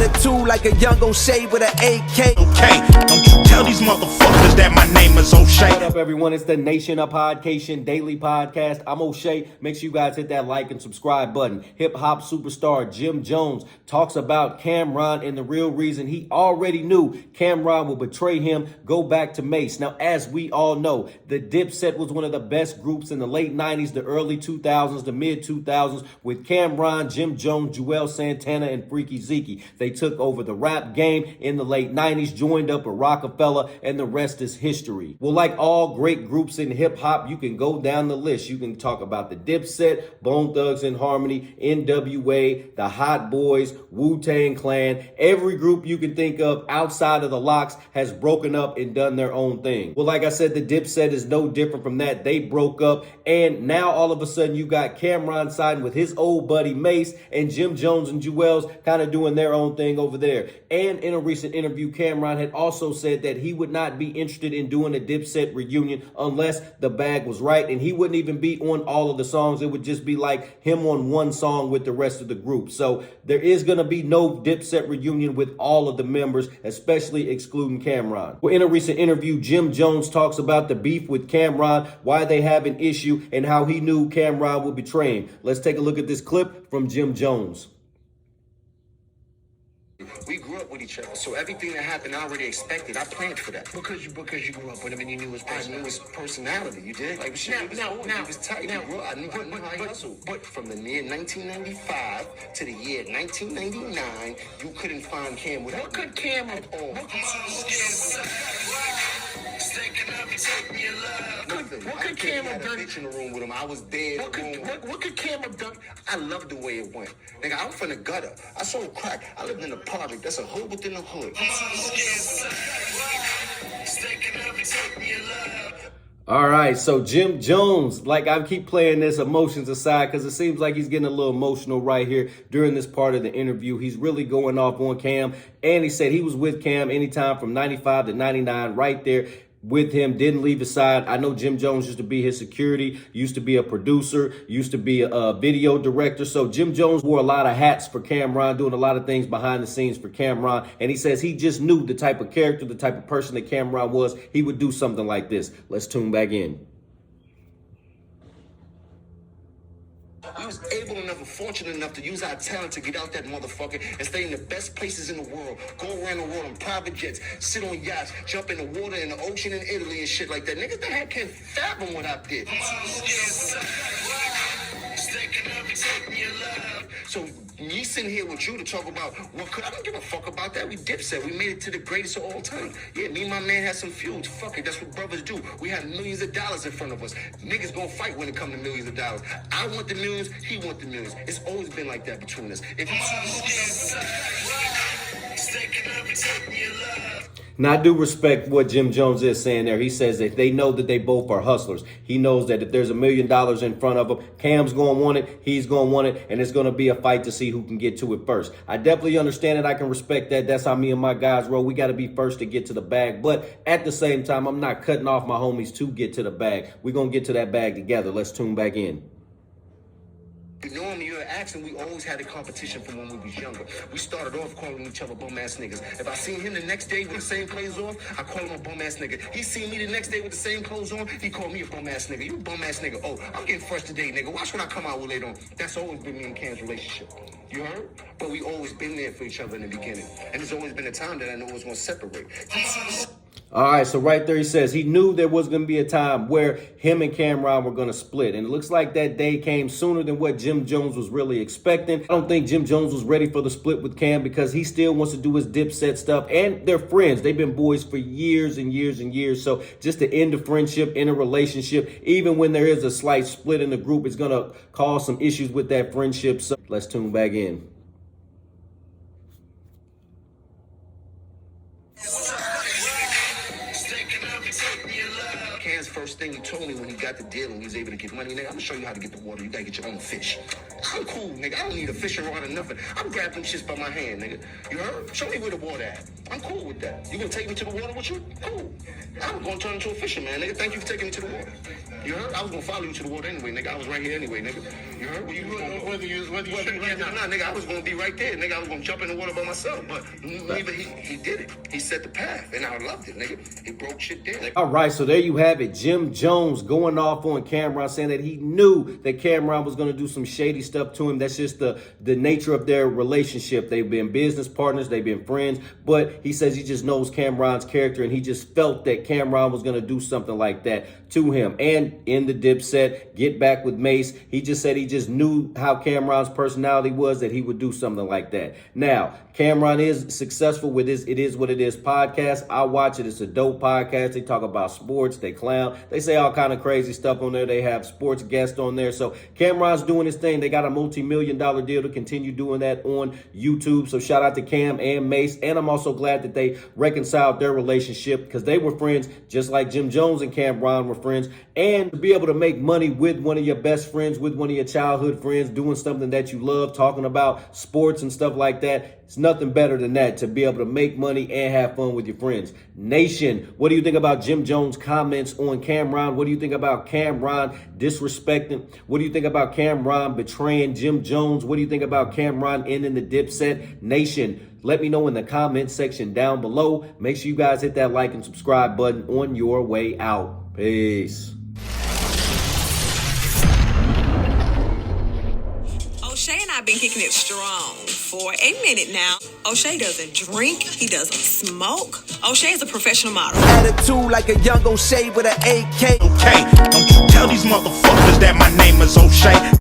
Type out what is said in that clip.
the two like a young O'Shea with an AK. Okay, don't you tell these motherfuckers that my name is O'Shea. What up, everyone? It's the Nation of Podcation Daily Podcast. I'm O'Shea. Make sure you guys hit that like and subscribe button. Hip-hop superstar Jim Jones talks about Camron and the real reason he already knew Camron would betray him, go back to Mase. Now, as we all know, the Dipset was one of the best groups in the late 90s, the early 2000s, the mid-2000s, with Camron, Jim Jones, Juelz Santana, and Freaky Zeke. They took over the rap game in the late 90s, joined up with Rockefeller, and the rest is history. Well, like all great groups in hip-hop, you can go down the list. You can talk about the Dipset, Bone Thugs and Harmony, NWA, the Hot Boys, Wu-Tang Clan. Every group you can think of outside of the Locks has broken up and done their own thing. Well, like I said, the Dipset is no different from that. They broke up, and now all of a sudden you got Camron siding with his old buddy Mase, and Jim Jones and Juelz kind of doing their own thing over there. And in a recent interview, Camron had also said that he would not be interested in doing a Dipset reunion unless the bag was right, and he wouldn't even be on all of the songs. It would just be like him on one song with the rest of the group. So there is going to be no Dipset reunion with all of the members, especially excluding Camron. Well, in a recent interview, Jim Jones talks about the beef with Camron, why they have an issue, and how he knew Camron would betray him. Let's take a look at this clip from Jim Jones. We grew up with each other, so everything that happened, I already expected. I planned for that. Because you grew up with him and you knew his personality. I knew his personality. You did. Like shit. He was tight. I knew how he hustled. But from the year 1995 to the year 1999, you couldn't find Cam without. What could Cam at all? What could Cam have done? In the room with him, I was there. What could Cam have done? I love the way it went. Nigga, I'm from the gutter. I sold crack. I lived in a project. That's a hood within a hood. All right, so Jim Jones, like I keep playing this emotions aside because it seems like he's getting a little emotional right here during this part of the interview. He's really going off on Cam, and he said he was with Cam anytime from 95 to 99 right there with him, didn't leave his side. I know Jim Jones used to be his security, used to be a producer, used to be a video director. So Jim Jones wore a lot of hats for Camron, doing a lot of things behind the scenes for Camron. And he says he just knew the type of character, the type of person that Camron was. He would do something like this. Let's tune back in. We was able enough and fortunate enough to use our talent to get out that motherfucker and stay in the best places in the world. Go around the world on private jets, sit on yachts, jump in the water in the ocean in Italy and shit like that. Niggas that can't fathom what I did. So me sitting here with you to talk about what could I don't give a fuck about that. We Dipset. We made it to the greatest of all time. Yeah, me and my man had some feuds. Fuck it, that's what brothers do. We had millions of dollars in front of us. Niggas gonna fight when it come to millions of dollars. I want the millions, he want the millions. It's always been like that between us. Now, I do respect what Jim Jones is saying there. He says that they know that they both are hustlers. He knows that if there's $1 million in front of him, Cam's going to want it, he's going to want it, and it's going to be a fight to see who can get to it first. I definitely understand it. I can respect that. That's how me and my guys roll. We got to be first to get to the bag. But at the same time, I'm not cutting off my homies to get to the bag. We're going to get to that bag together. Let's tune back in. You know him, you're asking, we always had a competition from when we was younger. We started off calling each other bum-ass niggas. If I seen him the next day with the same clothes on, I call him a bum-ass nigga. He seen me the next day with the same clothes on, he called me a bum-ass nigga. You a bum-ass nigga. Oh, I'm getting fresh today, nigga. Watch what I come out with later on. That's always been me and Cam's relationship. You heard? But we always been there for each other in the beginning. And there's always been a time that I know it was going to separate. All right, so right there he says he knew there was going to be a time where him and Camron were going to split. And it looks like that day came sooner than what Jim Jones was really expecting. I don't think Jim Jones was ready for the split with Cam because he still wants to do his Dipset stuff. And they're friends. They've been boys for years and years and years. So just to end a friendship, in a relationship, even when there is a slight split in the group, it's going to cause some issues with that friendship. So let's tune back in. Cam's first thing he told me when he got the deal and he was able to get money, nigga, I'm gonna show you how to get the water. You gotta get your own fish. I'm cool, nigga. I don't need a fishing rod or nothing. I'm grabbing shits by my hand, nigga. You heard? Show me where the water at. I'm cool with that. You gonna take me to the water with you? Cool. I'm gonna turn into a fisherman, nigga. Thank you for taking me to the water. You heard? I was gonna follow you to the water anyway, nigga. I was right here anyway, nigga. You heard? Whether you nigga, I was gonna be right there, nigga. I was gonna jump in the water by myself, but neither he did it. He set the path, and I loved it, nigga. He broke shit down. All right, so there you have it. Jim Jones going off on Camron, saying that he knew that Camron was going to do some shady stuff to him. That's just the nature of their relationship. They've been business partners, they've been friends, but he says he just knows Camron's character, and he just felt that Camron was going to do something like that to him. And in the Dipset, Get Back with Mase, he just said he just knew how Camron's personality was, that he would do something like that. Now, Camron is successful with this It Is What It Is podcast. I watch it. It's a dope podcast. They talk about sports. They clown. They say all kind of crazy stuff on there. They have sports guests on there. So Camron's doing his thing. They got a multi-million-dollar deal to continue doing that on YouTube. So shout out to Cam and Mase. And I'm also glad that they reconciled their relationship, because they were friends just like Jim Jones and Camron were friends. And to be able to make money with one of your best friends, with one of your childhood friends, doing something that you love, talking about sports and stuff like that, it's nothing better than that, to be able to make money and have fun with your friends. Nation, what do you think about Jim Jones' comments on Camron? What do you think about Camron disrespecting? What do you think about Camron betraying Jim Jones? What do you think about Camron ending the Dipset? Nation, let me know in the comment section down below. Make sure you guys hit that like and subscribe button on your way out. Peace. O'Shea and I have been kicking it strong for a minute now. O'Shea doesn't drink. He doesn't smoke. O'Shea is a professional model. Attitude like a young O'Shea with an AK. Okay, don't you tell these motherfuckers that my name is O'Shea.